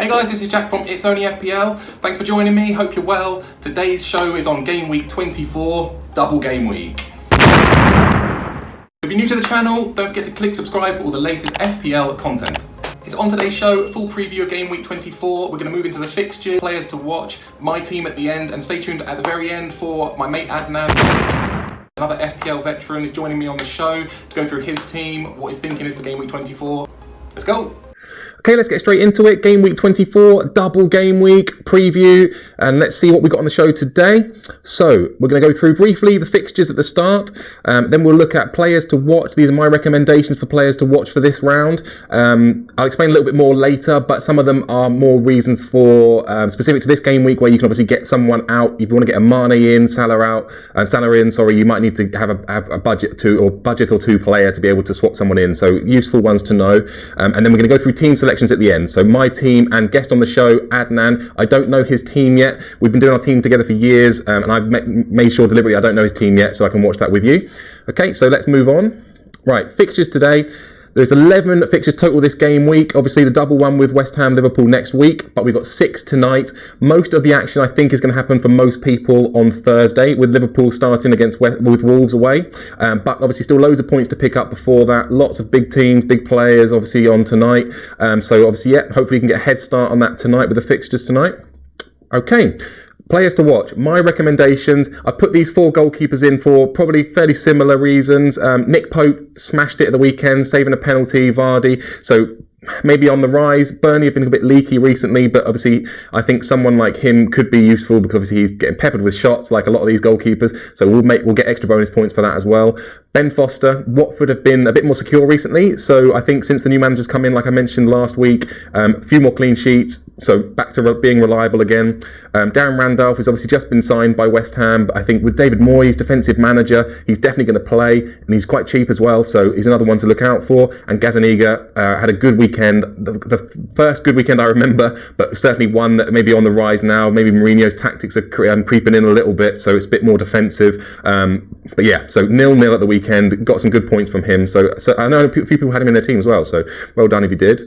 Hey guys, this is Jack from It's Only FPL. Thanks for joining me, hope you're well. Today's show is on Game Week 24, double game week. If you're new to the channel, don't forget to click subscribe for all the latest FPL content. It's on today's show, full preview of Game Week 24. We're going to move into the fixtures, players to watch, my team at the end, and stay tuned at the very end for my mate Adnan. Another FPL veteran is joining me on the show to go through his team, what his thinking is for Game Week 24. Let's go! Okay, let's get straight into it. Game Week 24, double game week preview, and let's see what we got on the show today. So, we're going to go through briefly the fixtures at the start, then we'll look at players to watch. These are my recommendations for players to watch for this round. I'll explain a little bit more later, but some of them are more reasons for, specific to this game week, where you can obviously get someone out. If you want to get a Mane in, Salah in, you might need to have a budget or two player to be able to swap someone in. So, useful ones to know. And then we're going to go through team selections at the end. So my team and guest on the show, Adnan. I don't know his team yet. We've been doing our team together for years, and I've made sure deliberately I don't know his team yet, so I can watch that with you. Okay, so let's move on. Right, fixtures today. There's 11 fixtures total this game week. Obviously, the double one with West Ham, Liverpool next week, but we've got 6 tonight. Most of the action, I think, is going to happen for most people on Thursday, with Liverpool starting with Wolves away. But obviously, still loads of points to pick up before that. Lots of big teams, big players, obviously, on tonight. So, obviously, yeah, hopefully you can get a head start on that tonight with the fixtures tonight. Okay. Players to watch. My recommendations. I put these 4 goalkeepers in for probably fairly similar reasons. Nick Pope smashed it at the weekend, saving a penalty. Vardy. So maybe on the rise. Burnley have been a bit leaky recently, but obviously I think someone like him could be useful because obviously he's getting peppered with shots like a lot of these goalkeepers. So we'll get extra bonus points for that as well. Ben Foster. Watford have been a bit more secure recently, so I think since the new manager's come in, like I mentioned last week, a few more clean sheets, so back to being reliable again. Darren Randolph has obviously just been signed by West Ham, but I think with David Moyes, defensive manager, he's definitely going to play, and he's quite cheap as well, so he's another one to look out for. And Gazaniga had a good weekend, the first good weekend I remember, but certainly one that may be on the rise now. Maybe Mourinho's tactics are creeping in a little bit, so it's a bit more defensive. But yeah, so 0-0 at the weekend. Got some good points from him. So I know a few people had him in their team as well. So well done if you did.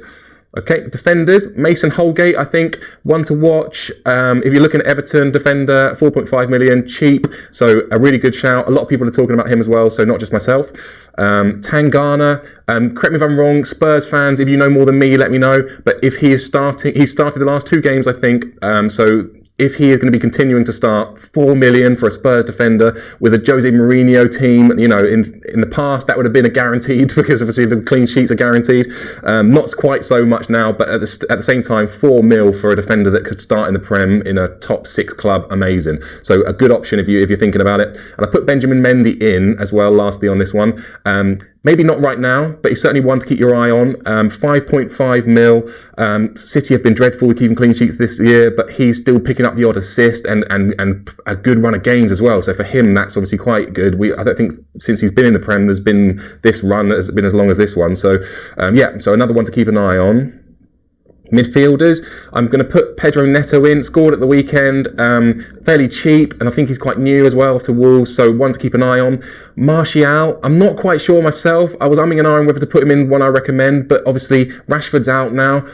Okay, defenders. Mason Holgate, I think, one to watch. If you're looking at Everton, defender, 4.5 million, cheap. So a really good shout. A lot of people are talking about him as well, so not just myself. Tangana, correct me if I'm wrong, Spurs fans, if you know more than me, let me know. But if he is starting, he's started the last 2 games, I think. So if he is going to be continuing to start, 4 million for a Spurs defender with a Jose Mourinho team, you know, in the past that would have been a guaranteed because obviously the clean sheets are guaranteed. Not quite so much now, but at the same time, 4 mil for a defender that could start in the Prem in a top 6 club, amazing. So a good option if you're thinking about it. And I put Benjamin Mendy in as well. Lastly on this one. Maybe not right now, but he's certainly one to keep your eye on. 5.5 mil. City have been dreadful with keeping clean sheets this year, but he's still picking up the odd assist and a good run of games as well. So for him, that's obviously quite good. I don't think since he's been in the Prem, there's been this run that has been as long as this one. So yeah, so another one to keep an eye on. Midfielders, I'm going to put Pedro Neto in, scored at the weekend, fairly cheap, and I think he's quite new as well to Wolves, so one to keep an eye on. Martial, I'm not quite sure myself. I was umming and ahhing whether to put him in one I recommend, but obviously Rashford's out now,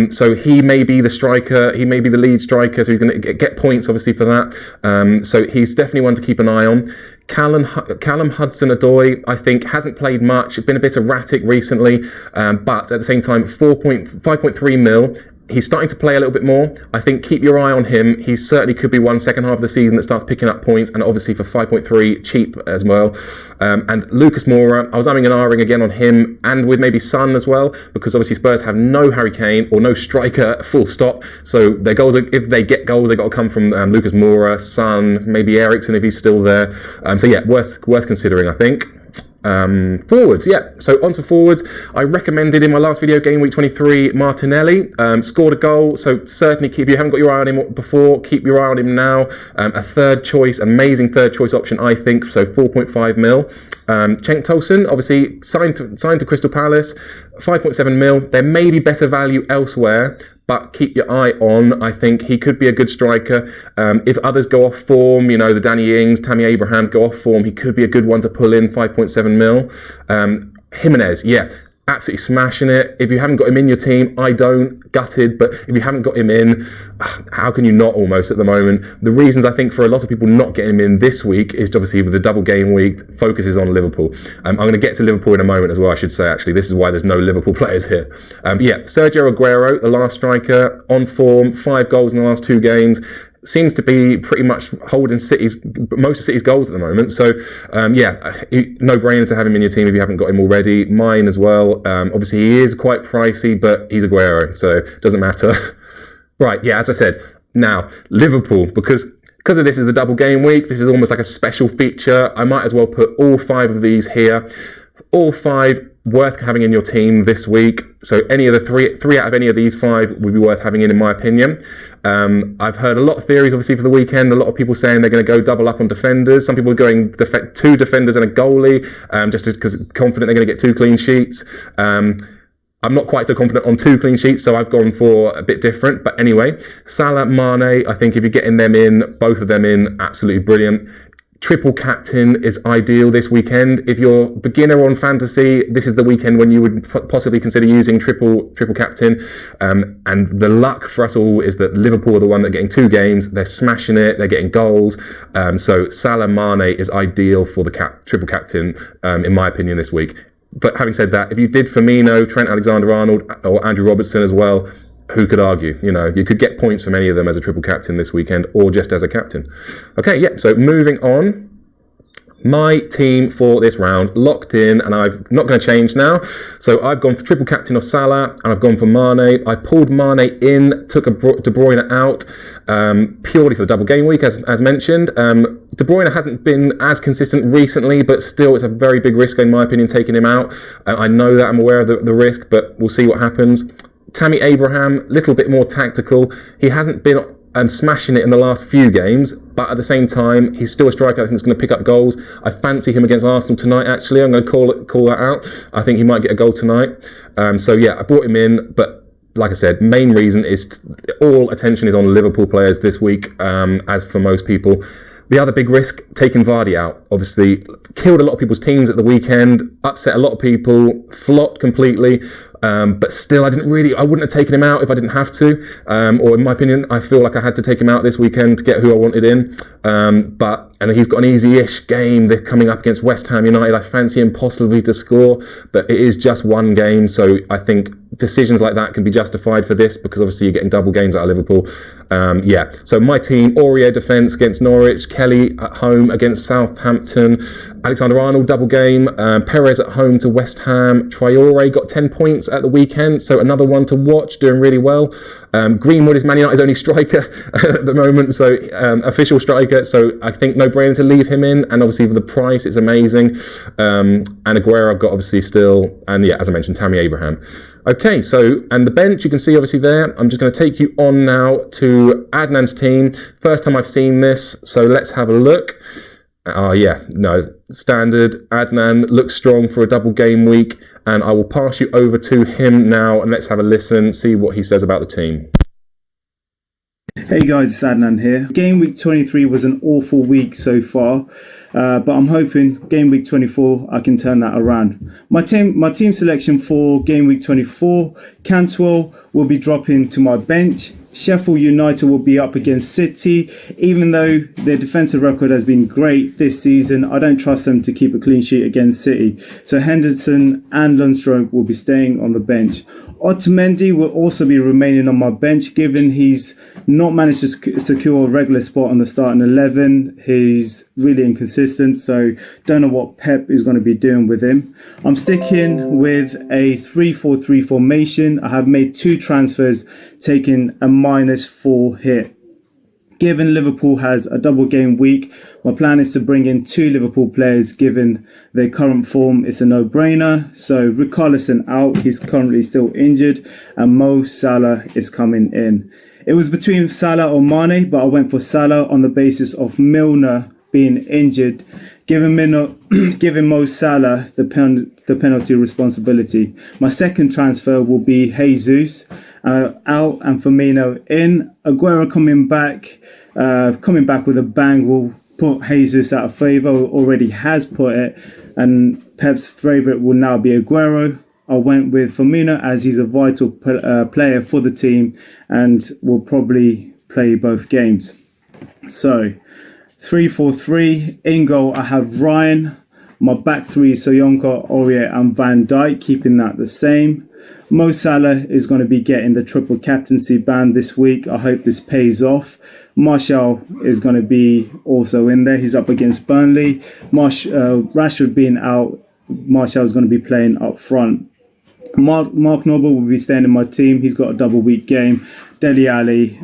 so he may be the striker, he may be the lead striker, so he's going to get points obviously for that. So he's definitely one to keep an eye on. Callum Hudson-Odoi, I think, hasn't played much, been a bit erratic recently, but at the same time, 5.3 mil. He's starting to play a little bit more. I think keep your eye on him. He certainly could be one second half of the season that starts picking up points, and obviously for 5.3, cheap as well. And Lucas Moura, I was umming and ahhing again on him, and with maybe Son as well, because obviously Spurs have no Harry Kane or no striker, full stop. So their goals, if they get goals, they got to come from Lucas Moura, Son, maybe Eriksen if he's still there. So yeah, worth considering, I think. Forwards, yeah. So onto forwards. I recommended in my last video, Game Week 23, Martinelli. Scored a goal, so certainly if you haven't got your eye on him before, keep your eye on him now. A third choice, amazing third choice option, I think. So 4.5 mil. Cenk Tosun, obviously signed to Crystal Palace, 5.7 mil. There may be better value elsewhere, but keep your eye on. I think he could be a good striker. If others go off form, you know, the Danny Ings, Tammy Abrahams go off form, he could be a good one to pull in, 5.7 mil. Jimenez, yeah. absolutely smashing it. If you haven't got him in your team, I don't, gutted, but if you haven't got him in, how can you not almost at the moment? The reasons I think for a lot of people not getting him in this week is obviously with the double game week, focus is on Liverpool. I'm going to get to Liverpool in a moment as well, I should say, actually. This is why there's no Liverpool players here. Sergio Aguero, the last striker, on form, 5 goals in the last 2 games. Seems to be pretty much holding most of City's goals at the moment. So, no brainer to have him in your team if you haven't got him already. Mine as well. Obviously, he is quite pricey, but he's Aguero, so it doesn't matter. Right, as I said, now, Liverpool, because of this is the double game week, this is almost like a special feature. I might as well put all 5 of these here. All 5 worth having in your team this week. So any of the three out of any of these 5 would be worth having in my opinion. I've heard a lot of theories, obviously, for the weekend. A lot of people saying they're going to go double up on defenders. Some people are going 2 defenders and a goalie, just because confident they're going to get 2 clean sheets. I'm not quite so confident on 2 clean sheets, so I've gone for a bit different. But anyway, Salah, Mane, I think if you're getting them in, both of them in, absolutely brilliant. Triple captain is ideal this weekend. If you're beginner on fantasy, this is the weekend when you would possibly consider using triple captain. And the luck for us all is that Liverpool are the one that are getting 2 games. They're smashing it. They're getting goals. So Salah, Mane is ideal for the triple captain, in my opinion, this week. But having said that, if you did Firmino, Trent Alexander-Arnold, or Andrew Robertson as well, who could argue? You could get points from any of them as a triple captain this weekend or just as a captain. Okay, so moving on. My team for this round, locked in, and I'm not going to change now. So I've gone for triple captain of Salah, and I've gone for Mane. I pulled Mane in, took De Bruyne out, purely for the double game week, as mentioned. De Bruyne hasn't been as consistent recently, but still it's a very big risk, in my opinion, taking him out. I know that, I'm aware of the risk, but we'll see what happens. Tammy Abraham, a little bit more tactical. He hasn't been smashing it in the last few games, but at the same time, he's still a striker I think is going to pick up goals. I fancy him against Arsenal tonight, actually. I'm going to call that out. I think he might get a goal tonight. I brought him in, but like I said, main reason is all attention is on Liverpool players this week, as for most people. The other big risk, taking Vardy out, obviously killed a lot of people's teams at the weekend, upset a lot of people, flopped completely. But still, I wouldn't have taken him out if I didn't have to. Or in my opinion, I feel like I had to take him out this weekend to get who I wanted in. And he's got an easy-ish game. They're coming up against West Ham United. I fancy him possibly to score, but it is just one game. So I think decisions like that can be justified for this because obviously you're getting double games out of Liverpool. So my team, Aurier defence against Norwich, Kelly at home against Southampton, Alexander-Arnold double game, Perez at home to West Ham, Traore got 10 points at the weekend, so another one to watch, doing really well. Greenwood is Man United's only striker at the moment, so official striker, so I think no brainer to leave him in, and obviously for the price it's amazing. And Aguero I've got obviously still, and as I mentioned, Tammy Abraham. Okay, and the bench you can see obviously there. I'm just going to take you on now to Adnan's team. First time I've seen this, so let's have a look. Standard. Adnan looks strong for a double game week, and I will pass you over to him now, and let's have a listen, see what he says about the team. Hey guys, it's Adnan here. Game week 23 was an awful week so far, but I'm hoping game week 24 I can turn that around. My team selection for game week 24, Cantwell will be dropping to my bench. Sheffield United will be up against City. Even though their defensive record has been great this season, I don't trust them to keep a clean sheet against City. So Henderson and Lundstrom will be staying on the bench. Otamendi will also be remaining on my bench, given he's not managed to secure a regular spot on the starting 11. He's really inconsistent, so don't know what Pep is going to be doing with him. I'm sticking with a 3-4-3 formation. I have made 2 transfers, taking a -4 hit. Given Liverpool has a double game week, my plan is to bring in 2 Liverpool players. Given their current form, it's a no-brainer. So Richarlison out, he's currently still injured, and Mo Salah is coming in. It was between Salah or Mane, but I went for Salah on the basis of Milner being injured, giving Mo Salah the penalty responsibility. My second transfer will be Jesus out and Firmino in. Aguero coming back with a bang will put Jesus out of favour, already has put it, and Pep's favourite will now be Aguero. I went with Firmino as he's a vital player for the team and will probably play both games. So 3-4-3 in goal. I have Ryan. My back three is Soyuncu, Aurier and Van Dijk, keeping that the same. Mo Salah is going to be getting the triple captaincy ban this week. I hope this pays off. Martial is going to be also in there. He's up against Burnley. Rashford being out, Martial is going to be playing up front. Mark Noble will be staying in my team. He's got a double week game. Dele Alli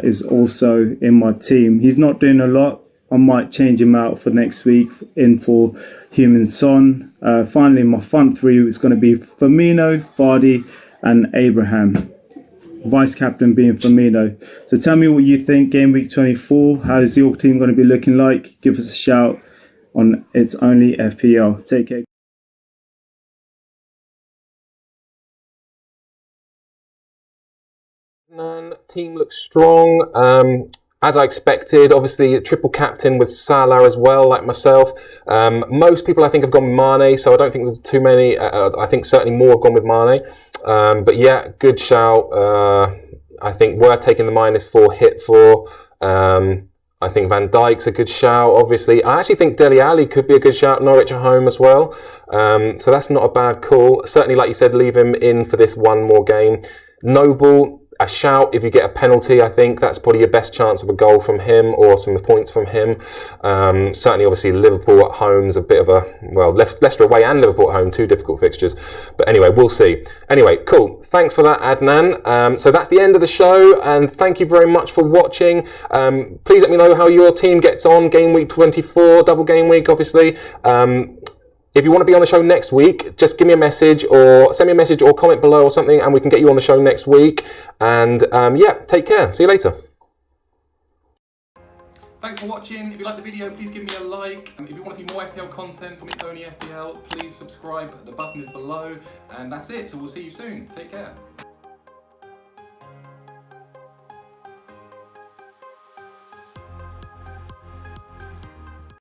is also in my team. He's not doing a lot. I might change him out for next week in for Heung-min Son. Finally, my front three is going to be Firmino, Vardy and Abraham. Vice captain being Firmino. So tell me what you think. Game week 24. How is your team going to be looking like? Give us a shout on It's Only FPL. Take care. Team looks strong. As I expected, obviously triple captain with Salah as well, like myself. Most people I think have gone with Mane, so I don't think there's too many. I think certainly more have gone with Mane. But yeah, good shout. I think worth taking the -4 hit for. I think Van Dijk's a good shout, obviously. I actually think Dele Alli could be a good shout, Norwich at home as well. So that's not a bad call. Certainly, like you said, leave him in for this one more game. Noble, a shout if you get a penalty. I think that's probably your best chance of a goal from him or some points from him. Certainly, obviously, Liverpool at home's a bit of a, well, Leicester away and Liverpool at home, two difficult fixtures. But anyway, we'll see. Anyway, cool. Thanks for that, Adnan. So that's the end of the show, and thank you very much for watching. Please let me know how your team gets on. Game week 24, double game week, obviously. If you want to be on the show next week, just give me a message or send me a message or comment below or something, and we can get you on the show next week. And yeah, take care. See you later. Thanks for watching. If you like the video, please give me a like. If you want to see more FPL content from It's Only FPL, please subscribe. The button is below. And that's it. So we'll see you soon. Take care.